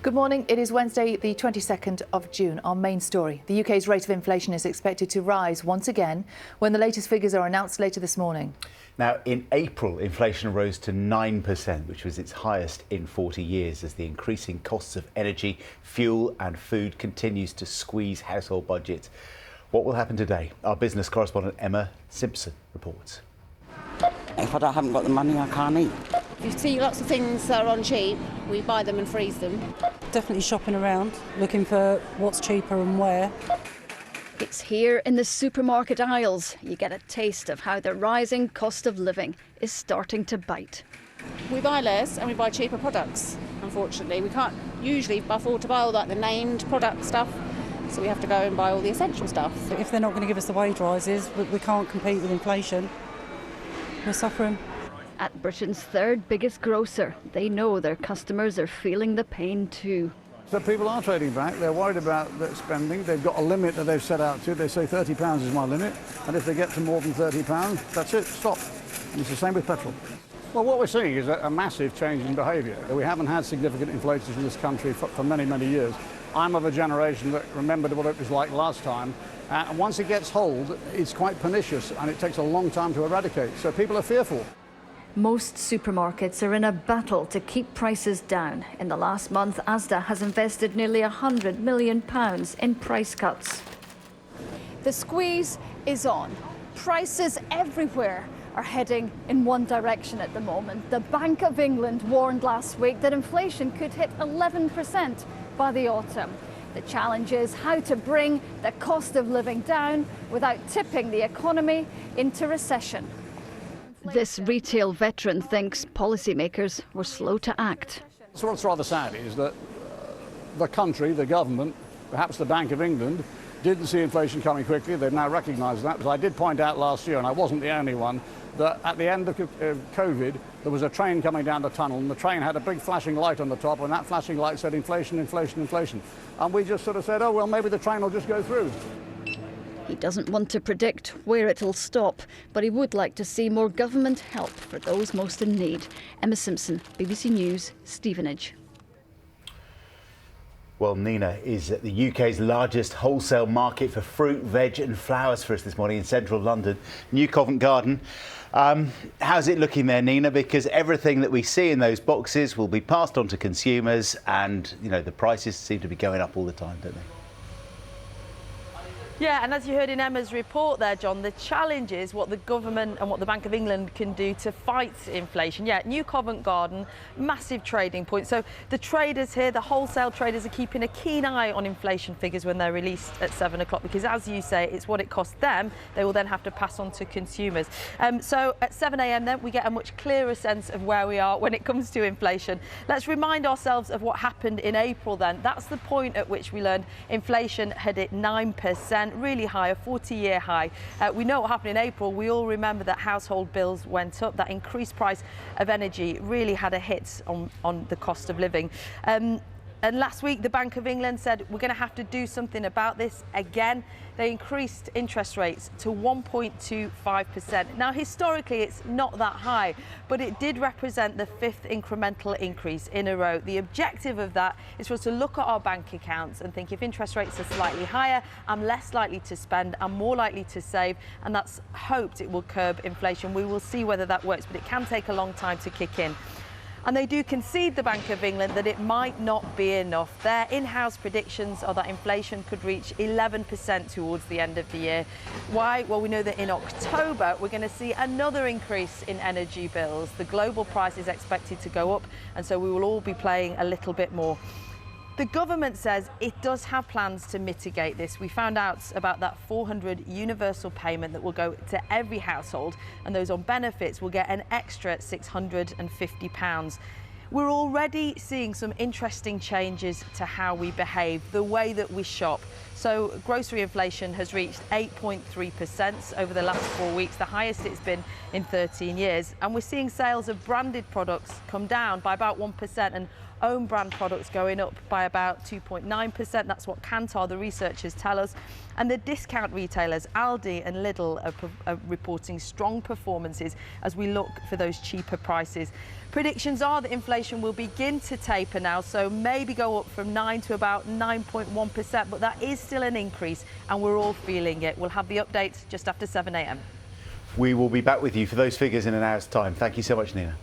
Good morning. It is Wednesday, the 22nd of June. Our main story. The UK's rate of inflation is expected to rise once again when the latest figures are announced later this morning. Now, in April, inflation rose to 9%, which was its highest in 40 years, as the increasing costs of energy, fuel and food continues to squeeze household budgets. What will happen today? Our business correspondent Emma Simpson reports. If I haven't got the money, I can't eat. You see lots of things that are on cheap, we buy them and freeze them. Definitely shopping around, looking for what's cheaper and where. It's here in the supermarket aisles. You get a taste of how the rising cost of living is starting to bite. We buy less and we buy cheaper products, unfortunately. We can't usually afford to buy all that, the named product stuff, so we have to go and buy all the essential stuff. If they're not going to give us the wage rises, we can't compete with inflation. We're suffering. At Britain's third biggest grocer, they know their customers are feeling the pain too. So people are trading back. They're worried about their spending. They've got a limit that they've set out to. They say £30 is my limit, and if they get to more than £30, that's it, stop. And it's the same with petrol. Well, what we're seeing is a massive change in behaviour. We haven't had significant inflation in this country for many, many years. I'm of a generation that remembered what it was like last time. And once it gets hold, it's quite pernicious, and it takes a long time to eradicate. So people are fearful. Most supermarkets are in a battle to keep prices down. In the last month, Asda has invested nearly £100 million in price cuts. The squeeze is on. Prices everywhere are heading in one direction at the moment. The Bank of England warned last week that inflation could hit 11% by the autumn. The challenge is how to bring the cost of living down without tipping the economy into recession. This retail veteran thinks policymakers were slow to act. So what's rather sad is that the country, the government, perhaps the Bank of England, didn't see inflation coming quickly. They've now recognised that. But I did point out last year, and I wasn't the only one, that at the end of COVID, there was a train coming down the tunnel, and the train had a big flashing light on the top, and that flashing light said inflation, inflation, inflation. And we just sort of said, oh, well, maybe the train will just go through. He doesn't want to predict where it'll stop, but he would like to see more government help for those most in need. Emma Simpson, BBC News, Stevenage. Well, Nina is at the UK's largest wholesale market for fruit, veg and flowers for us this morning in central London, New Covent Garden. How's it looking there, Nina? Because everything that we see in those boxes will be passed on to consumers, and, you know, the prices seem to be going up all the time, don't they? Yeah, and as you heard in Emma's report there, John, the challenge is what the government and what the Bank of England can do to fight inflation. Yeah, New Covent Garden, massive trading point. So the traders here, the wholesale traders, are keeping a keen eye on inflation figures when they're released at 7 o'clock, because as you say, it's what it costs them. They will then have to pass on to consumers. So at 7 a.m. then, we get a much clearer sense of where we are when it comes to inflation. Let's remind ourselves of what happened in April then. That's the point at which we learned inflation had hit 9%. Really high, a 40-year high. We know what happened in April. We all remember that household bills went up. That increased price of energy really had a hit on the cost of living. And last week, the Bank of England said we're going to have to do something about this again. They increased interest rates to 1.25%. Now, historically, it's not that high, but it did represent the 5th incremental increase in a row. The objective of that is for us to look at our bank accounts and think, if interest rates are slightly higher, I'm less likely to spend, I'm more likely to save, and that's hoped it will curb inflation. We will see whether that works, but it can take a long time to kick in. And they do concede, the Bank of England, that it might not be enough. Their in-house predictions are that inflation could reach 11% towards the end of the year. Why? Well, we know that in October, we're going to see another increase in energy bills. The global price is expected to go up, and so we will all be paying a little bit more. The government says it does have plans to mitigate this. We found out about that £400 universal payment that will go to every household, and those on benefits will get an extra £650. We're already seeing some interesting changes to how we behave, the way that we shop. So grocery inflation has reached 8.3% over the last 4 weeks, the highest it's been in 13 years. And we're seeing sales of branded products come down by about 1%, and own brand products going up by about 2.9%. That's what Kantar, the researchers, tell us. And the discount retailers, Aldi and Lidl, are reporting strong performances as we look for those cheaper prices. Predictions are that inflation will begin to taper now, so maybe go up from 9 to about 9.1%, but that is still an increase and we're all feeling it. We'll have the updates just after 7 a.m. We will be back with you for those figures in an hour's time. Thank you so much, Nina.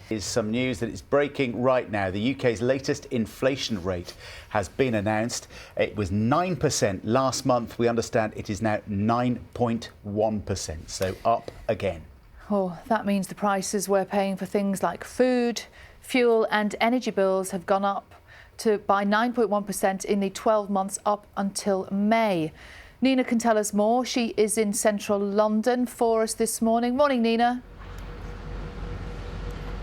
Is some news that is breaking right now. The UK's latest inflation rate has been announced. It was 9% last month. We understand it is now 9.1%, so up again. Oh, that means the prices we're paying for things like food, fuel and energy bills have gone up by 9.1% in the 12 months up until May. Nina can tell us more. She is in central London for us this morning. Morning, Nina.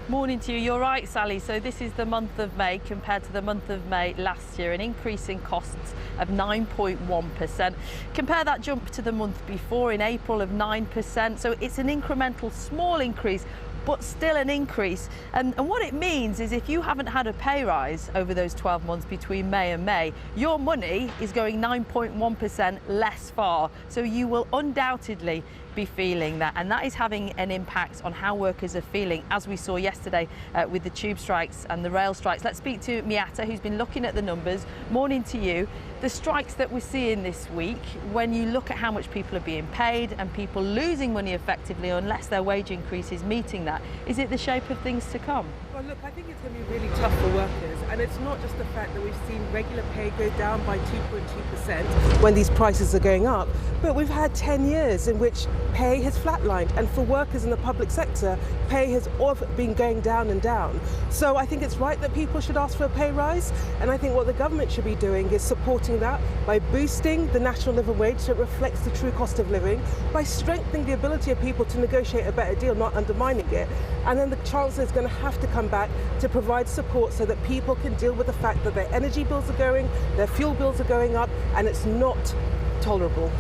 Morning to you. You're right, Sally. So this is the month of May compared to the month of May last year, an increase in costs of 9.1%. Compare that jump to the month before in April of 9%. So it's an incremental small increase, but still an increase. And what it means is if you haven't had a pay rise over those 12 months between May and May, your money is going 9.1% less far. So you will undoubtedly be feeling that, and that is having an impact on how workers are feeling, as we saw yesterday with the tube strikes and the rail strikes. Let's speak to Miata, who's been looking at the numbers. Morning to you. The strikes that we're seeing this week, when you look at how much people are being paid and people losing money effectively unless their wage increase is meeting that, is it the shape of things to come? Well, look, I think it's going to be really tough for workers, and it's not just the fact that we've seen regular pay go down by 2.2% when these prices are going up, but we've had 10 years in which pay has flatlined, and for workers in the public sector, pay has been going down and down. So I think it's right that people should ask for a pay rise, and I think what the government should be doing is supporting that by boosting the national living wage so it reflects the true cost of living, by strengthening the ability of people to negotiate a better deal, not undermining it, and then the Chancellor is going to have to come back to provide support so that people can deal with the fact that their energy bills are going, their fuel bills are going up, and it's not tolerable.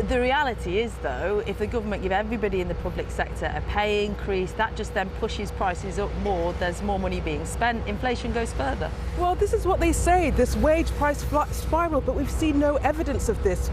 The reality is, though, if the government give everybody in the public sector a pay increase, that just then pushes prices up more. There's more money being spent. Inflation goes further. Well, this is what they say, this wage price spiral, but we've seen no evidence of this.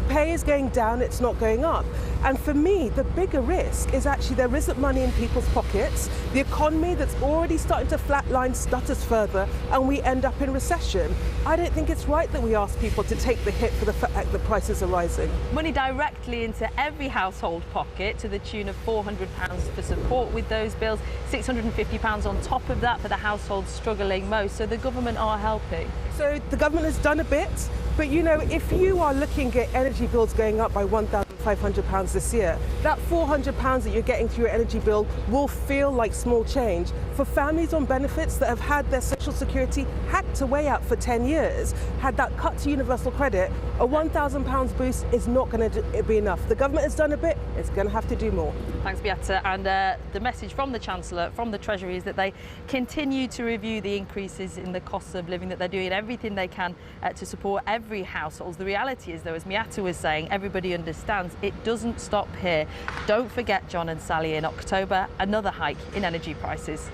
Pay is going down, it's not going up. And for me, the bigger risk is actually there isn't money in people's pockets. The economy that's already starting to flatline stutters further, and we end up in recession. I don't think it's right that we ask people to take the hit for the fact that prices are rising. Money directly into every household pocket to the tune of £400 for support with those bills, £650 on top of that for the households struggling most. So the government are helping. So the government has done a bit, but you know, if you are looking at energy bills going up by £1,500 this year, that £400 that you're getting through your energy bill will feel like small change. For families on benefits that have had their social security hacked away at for 10 years, had that cut to universal credit, a £1,000 boost is not going to be enough. The government has done a bit, it's going to have to do more. Thanks, Beata. And the message from the Chancellor, from the Treasury, is that they continue to review the increases in the costs of living, that they're doing everything they can to support every household. The reality is, though, as Miata was saying, everybody understands it doesn't stop here. Don't forget, John and Sally, in October, another hike in energy prices.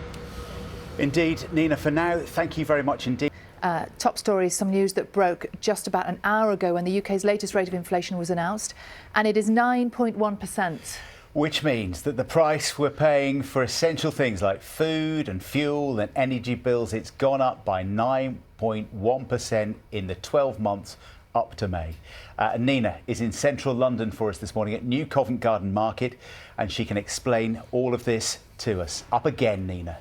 Indeed, Nina, for now, thank you very much indeed. Top story is some news that broke just about an hour ago when the UK's latest rate of inflation was announced, and it is 9.1%. Which means that the price we're paying for essential things like food and fuel and energy bills, it's gone up by 9.1% in the 12 months up to May. Nina is in central London for us this morning at New Covent Garden Market, and she can explain all of this to us. Up again, Nina.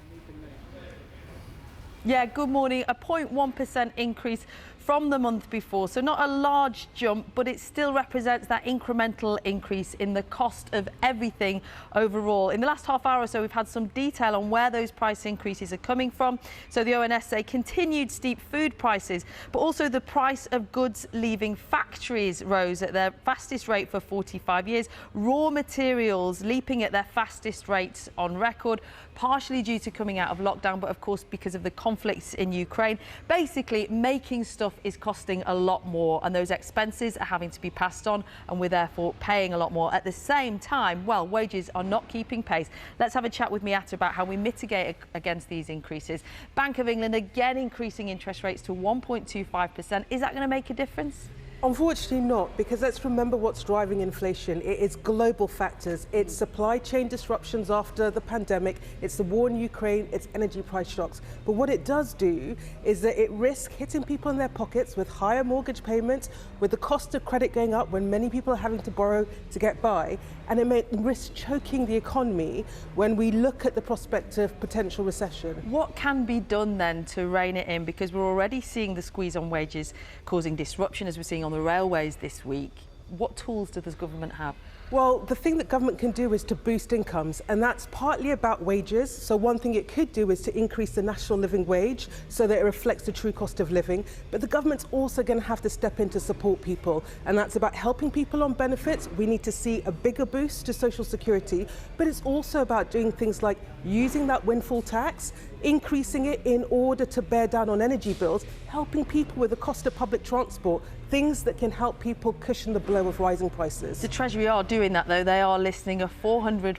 Yeah, good morning. A 0.1% increase from the month before. So not a large jump, but it still represents that incremental increase in the cost of everything overall. In the last half hour or so, we've had some detail on where those price increases are coming from. So the ONS say continued steep food prices, but also the price of goods leaving factories rose at their fastest rate for 45 years. Raw materials leaping at their fastest rates on record, partially due to coming out of lockdown, but of course because of the conflicts in Ukraine. Basically, making stuff is costing a lot more, and those expenses are having to be passed on, and we're therefore paying a lot more. At the same time, well, wages are not keeping pace. Let's have a chat with Miata about how we mitigate against these increases. Bank of England again increasing interest rates to 1.25%. Is that going to make a difference? Unfortunately not, because let's remember what's driving inflation. It is global factors. It's supply chain disruptions after the pandemic, it's the war in Ukraine, it's energy price shocks. But what it does do is that it risks hitting people in their pockets with higher mortgage payments, with the cost of credit going up when many people are having to borrow to get by, and it may risk choking the economy when we look at the prospect of potential recession. What can be done then to rein it in? Because we're already seeing the squeeze on wages causing disruption, as we're seeing on the railways this week. What tools does the government have? Well, the thing that government can do is to boost incomes, and that's partly about wages. So one thing it could do is to increase the national living wage so that it reflects the true cost of living. But the government's also going to have to step in to support people, and that's about helping people on benefits. We need to see a bigger boost to social security, but it's also about doing things like using that windfall tax, increasing it in order to bear down on energy bills, helping people with the cost of public transport, things that can help people cushion the blow of rising prices. The Treasury are doing that, though. They are listing a £400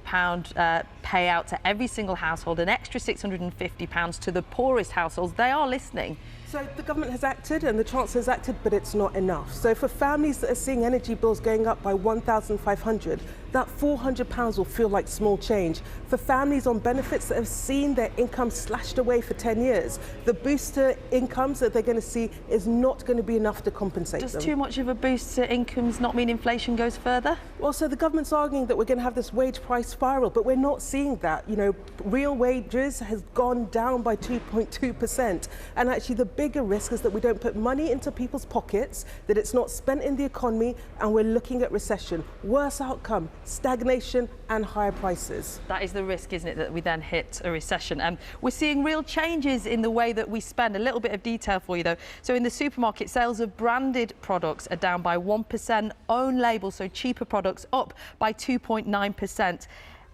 payout to every single household, an extra £650 to the poorest households. They are listening. So the government has acted and the Chancellor has acted, but it's not enough. So for families that are seeing energy bills going up by £1,500, that £400 will feel like small change. For families on benefits that have seen their income slashed away for 10 years, the boost to incomes that they're going to see is not going to be enough to compensate them. Does too much of a boost to incomes not mean inflation goes further? Well, so the government's arguing that we're going to have this wage price spiral, but we're not seeing that. You know, real wages has gone down by 2.2%. And actually the bigger risk is that we don't put money into people's pockets, that it's not spent in the economy, and we're looking at recession. Worse outcome, stagnation and higher prices. That is the risk, isn't it, that we then hit a recession. We're seeing real changes in the way that we spend. A little bit of detail for you, though. So in the supermarket, sales of branded products are down by 1%, own label, so cheaper products, up by 2.9%.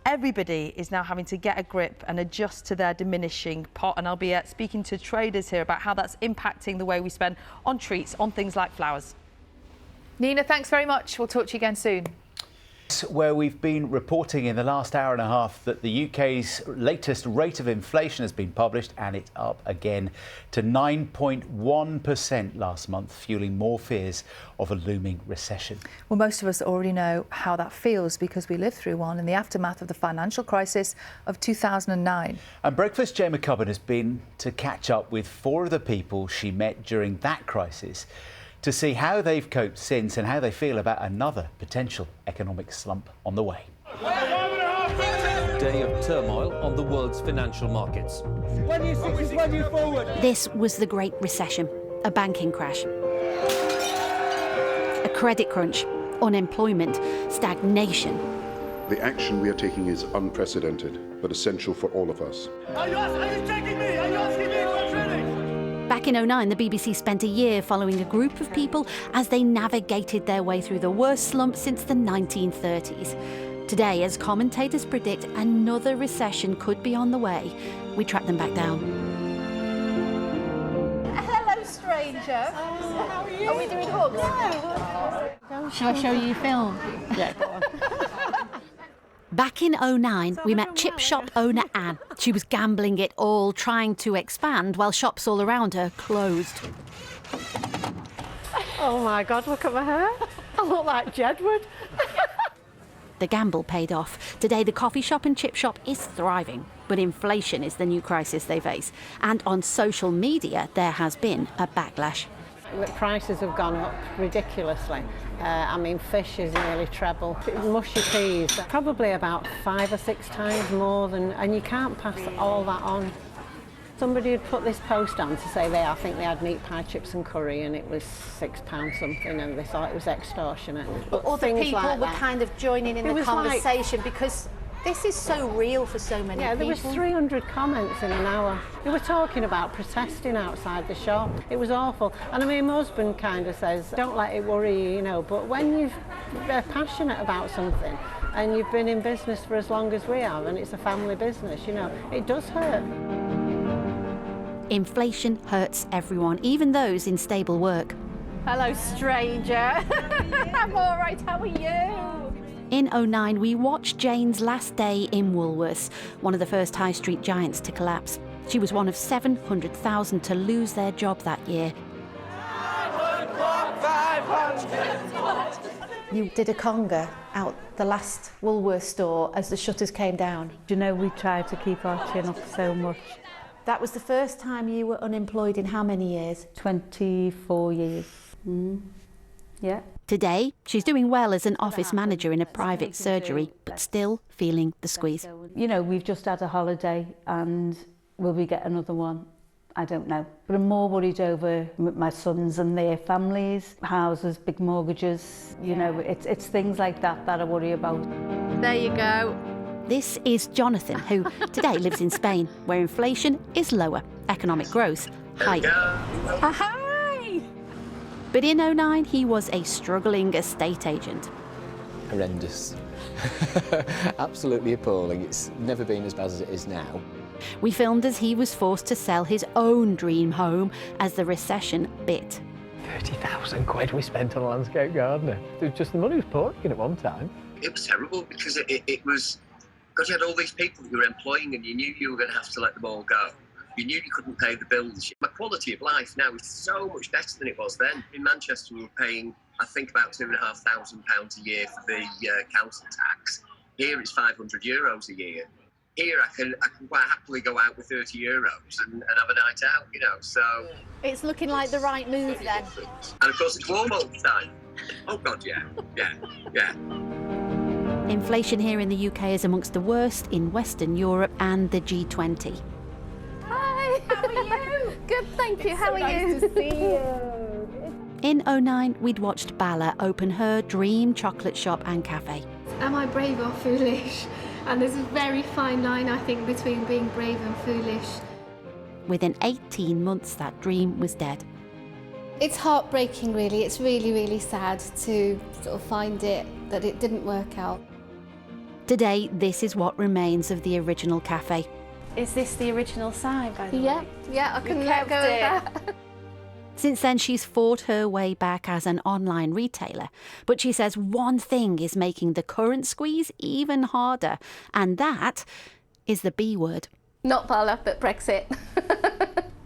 Everybody is now having to get a grip and adjust to their diminishing pot, and I'll be speaking to traders here about how that's impacting the way we spend on treats, on things like flowers. Nina, thanks very much. We'll talk to you again soon. Where we've been reporting in the last hour and a half that the UK's latest rate of inflation has been published, and it's up again to 9.1% last month, fueling more fears of a looming recession. Well, most of us already know how that feels because we lived through one in the aftermath of the financial crisis of 2009. And Breakfast Jay McCubbin has been to catch up with 4 of the people she met during that crisis to see how they've coped since and how they feel about another potential economic slump on the way. Day of turmoil on the world's financial markets. This was the Great Recession, a banking crash, a credit crunch, unemployment, stagnation. The action we are taking is unprecedented, but essential for all of us. Are you checking me? Are you asking me if I'm training? Back in 2009, the BBC spent a year following a group of people as they navigated their way through the worst slump since the 1930s. Today, as commentators predict another recession could be on the way, we track them back down. Hello, stranger. How are you? Are we doing hugs? No. Shall I show you your film? Yeah, go on. Back in 2009, we met chip shop owner Anne. She was gambling it all, trying to expand while shops all around her closed. Oh my God, look at my hair. I look like Jedward. The gamble paid off. Today, the coffee shop and chip shop is thriving, but inflation is the new crisis they face. And on social media, there has been a backlash. Prices have gone up ridiculously. I mean, fish is nearly treble. Mushy peas, probably about 5 or 6 times more than, and you can't pass all that on. Somebody had put this post on to say I think they had meat pie, chips and curry, and it was £6 something, and they thought it was extortionate. But other people like were kind of joining in the conversation because this is so real for so many people. Yeah, there was 300 comments in an hour. They were talking about protesting outside the shop. It was awful. And I mean, my husband kind of says, don't let it worry you, you know, but when you're passionate about something and you've been in business for as long as we have, and it's a family business, you know, it does hurt. Inflation hurts everyone, even those in stable work. Hello, stranger. I'm all right, how are you? In 2009, we watched Jane's last day in Woolworths, one of the first high street giants to collapse. She was one of 700,000 to lose their job that year. You did a conga out the last Woolworths store as the shutters came down. You know, we tried to keep our chin up so much. That was the first time you were unemployed in how many years? 24 years. Yeah. Today, she's doing well as an office manager in a private surgery, but still feeling the squeeze. You know, we've just had a holiday, and will we get another one? I don't know. But I'm more worried over my sons and their families, houses, big mortgages. You know, it's things like that I worry about. There you go. This is Jonathan, who today lives in Spain, where inflation is lower, economic growth higher. Hi! But in 2009, he was a struggling estate agent. Horrendous. Absolutely appalling. It's never been as bad as it is now. We filmed as he was forced to sell his own dream home as the recession bit. 30,000 quid we spent on a landscape gardener. Just the money was pouring in at one time. It was terrible because it was, because you had all these people that you were employing and you knew you were going to have to let them all go. You knew you couldn't pay the bills. My quality of life now is so much better than it was then. In Manchester, we were paying, I think, about £2,500 a year for the council tax. Here it's €500 a year. Here I can quite happily go out with €30 and have a night out, you know, so... It's looking like the right move then. And of course it's warm all the time. Oh God, yeah. Inflation here in the UK is amongst the worst in Western Europe and the G20. Hi, how are you? Good, thank you. How are you? Nice to see you. In 2009, we'd watched Bala open her dream chocolate shop and cafe. Am I brave or foolish? And there's a very fine line, I think, between being brave and foolish. Within 18 months, that dream was dead. It's heartbreaking, really. It's really, really sad to sort of find that it didn't work out. Today, this is what remains of the original cafe. Is this the original sign, by the way? Yeah, I couldn't let go of that. Since then, she's fought her way back as an online retailer. But she says one thing is making the current squeeze even harder, and that is the B word. Not Bala, but Brexit.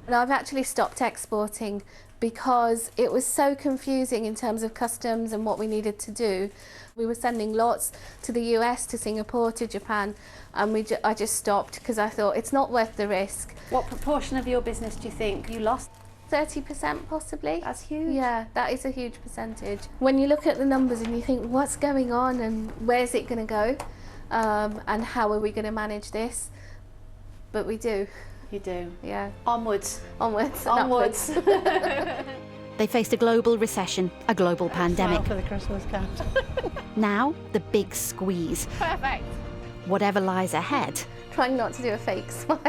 And I've actually stopped exporting because it was so confusing in terms of customs and what we needed to do. We were sending lots to the US, to Singapore, to Japan, and I just stopped because I thought it's not worth the risk. What proportion of your business do you think you lost? 30% possibly. That's huge. Yeah, that is a huge percentage. When you look at the numbers and you think, what's going on and where's it going to go, and how are we going to manage this? But we do. You do? Yeah. Onwards. Onwards. Onwards. They faced a global recession, a global pandemic. Smile for the Christmas cat. Now, the big squeeze. Perfect. Whatever lies ahead. Trying not to do a fake smile.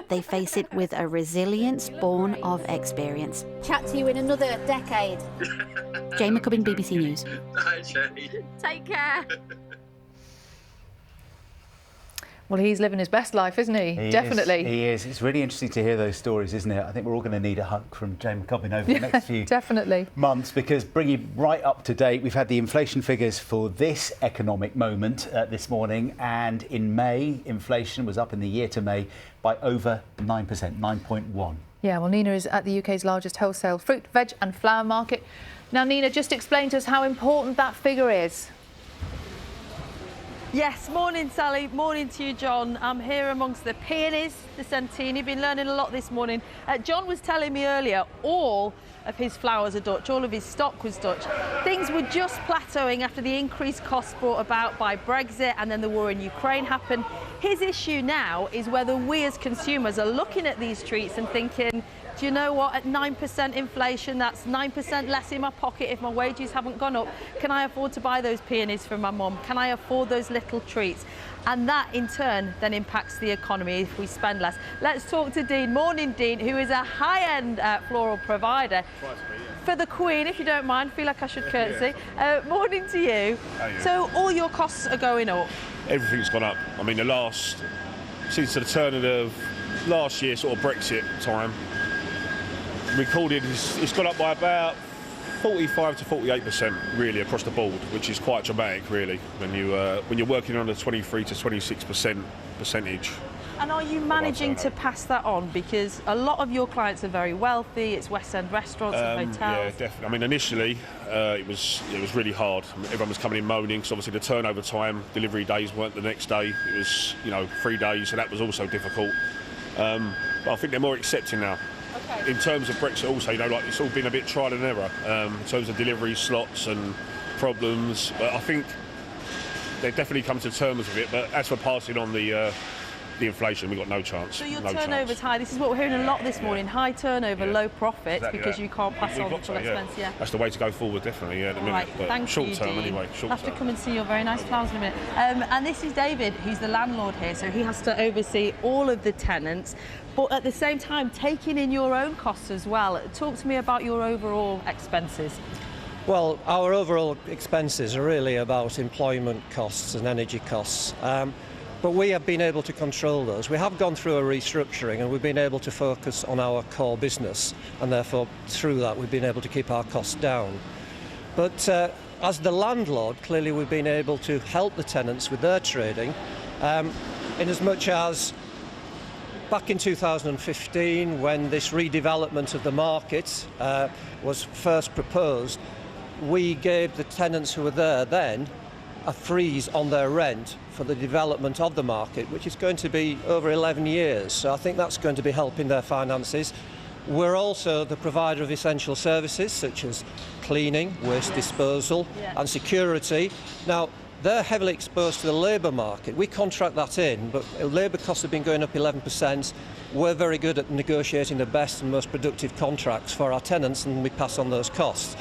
They face it with a resilience born of experience. Chat to you in another decade. Jane McCubbin, BBC News. Hi, Jane. Take care. Well, he's living his best life, isn't he? Definitely. He is. It's really interesting to hear those stories, isn't it? I think we're all going to need a hug from Jane McCubbin over the next few months, because bringing right up to date, we've had the inflation figures for this economic moment this morning, and in May, inflation was up in the year to May by over 9%, 9.1. Yeah, well, Nina is at the UK's largest wholesale fruit, veg and flower market. Now, Nina, just explain to us how important that figure is. Yes, morning Sally, morning to you John. I'm here amongst the peonies, the centenary, been learning a lot this morning. John was telling me earlier all of his flowers are Dutch, all of his stock was Dutch. Things were just plateauing after the increased costs brought about by Brexit and then the war in Ukraine happened. His issue now is whether we as consumers are looking at these treats and thinking, do you know what, at 9% inflation, that's 9% less in my pocket if my wages haven't gone up. Can I afford to buy those peonies for my mum? Can I afford those little treats? And that in turn then impacts the economy if we spend less. Let's talk to Dean. Morning, Dean, who is a high-end floral provider. For the Queen, if you don't mind, feel like I should curtsy. Morning to you. So all your costs are going up? Everything's gone up. I mean, since the turn of last year, sort of Brexit time, recorded it's gone up by about 45 to 48% really across the board, which is quite dramatic really when you're working on a 23 to 26% percentage. And are you managing to pass that on? Because a lot of your clients are very wealthy. It's West End restaurants and hotels. Yeah, definitely. I mean, initially it was really hard. Everyone was coming in moaning because obviously the turnover time, delivery days weren't the next day. It was 3 days, so that was also difficult. But I think they're more accepting now. Okay. In terms of Brexit also, like it's all been a bit trial and error in terms of delivery slots and problems. But I think they've definitely come to terms with it. But as for passing on the inflation, we've got no chance. So your turnover's high. This is what we're hearing a lot this morning. High turnover, low profit, exactly because that. you can't pass on the full to, expense. Yeah. That's the way to go forward, definitely. Yeah, at the minute. Right, But thank short you, term Dean. anyway. I'll have to come and see your very nice flowers in a minute. And this is David, who's the landlord here, so he has to oversee all of the tenants, but at the same time taking in your own costs as well. Talk to me about your overall expenses. Well, our overall expenses are really about employment costs and energy costs. But we have been able to control those. We have gone through a restructuring and we've been able to focus on our core business, and therefore through that we've been able to keep our costs down. But as the landlord, clearly we've been able to help the tenants with their trading, in as much as back in 2015, when this redevelopment of the market was first proposed, we gave the tenants who were there then a freeze on their rent for the development of the market, which is going to be over 11 years. So I think that's going to be helping their finances. We're also the provider of essential services such as cleaning, waste disposal and security. Now, they're heavily exposed to the labour market. We contract that in, but labour costs have been going up 11%. We're very good at negotiating the best and most productive contracts for our tenants, and we pass on those costs.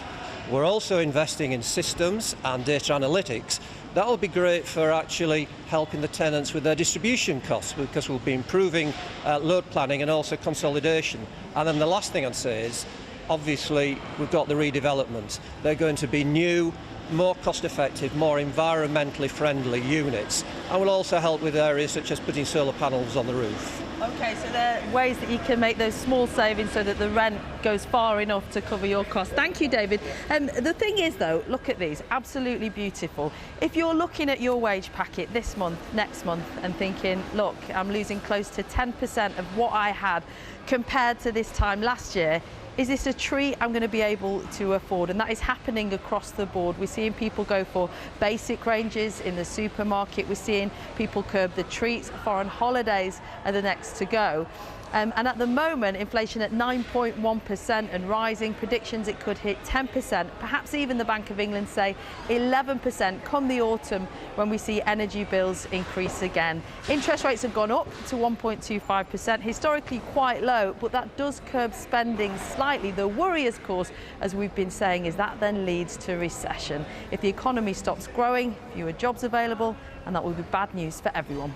We're also investing in systems and data analytics. That'll be great for actually helping the tenants with their distribution costs, because we'll be improving load planning and also consolidation. And then the last thing I'd say is, obviously, we've got the redevelopment. They're going to be new, more cost-effective, more environmentally friendly units, and will also help with areas such as putting solar panels on the roof. Okay, so there are ways that you can make those small savings so that the rent goes far enough to cover your costs. Thank you, David. The thing is, though, look at these, absolutely beautiful. If you're looking at your wage packet this month, next month, and thinking, look, I'm losing close to 10% of what I had compared to this time last year, is this a treat I'm going to be able to afford? And that is happening across the board. We're seeing people go for basic ranges in the supermarket. We're seeing people curb the treats. Foreign holidays are the next to go. And at the moment, inflation at 9.1% and rising. Predictions it could hit 10%. Perhaps even the Bank of England say 11% come the autumn, when we see energy bills increase again. Interest rates have gone up to 1.25%, historically quite low, but that does curb spending slightly. The worry, of course, as we've been saying, is that then leads to recession. If the economy stops growing, fewer jobs available, and that will be bad news for everyone.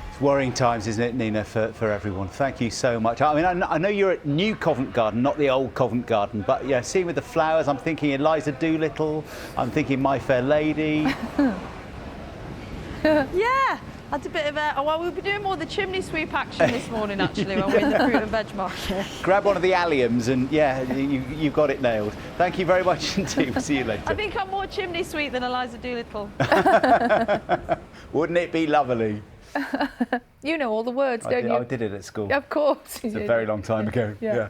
It's worrying times, isn't it, Nina, for everyone. Thank you so much. I mean, I know you're at New Covent Garden, not the old Covent Garden, but yeah, seeing with the flowers, I'm thinking Eliza Doolittle, I'm thinking My Fair Lady. Yeah, that's a bit of a... Well, we'll be doing more of the chimney sweep action this morning, actually, when we're in the fruit and veg market. Grab one of the alliums and, yeah, you've got it nailed. Thank you very much indeed. We'll see you later. I think I'm more chimney sweep than Eliza Doolittle. Wouldn't it be lovely? You know all the words, don't you? I did it at school. Of course. It's a very long time ago. Yeah.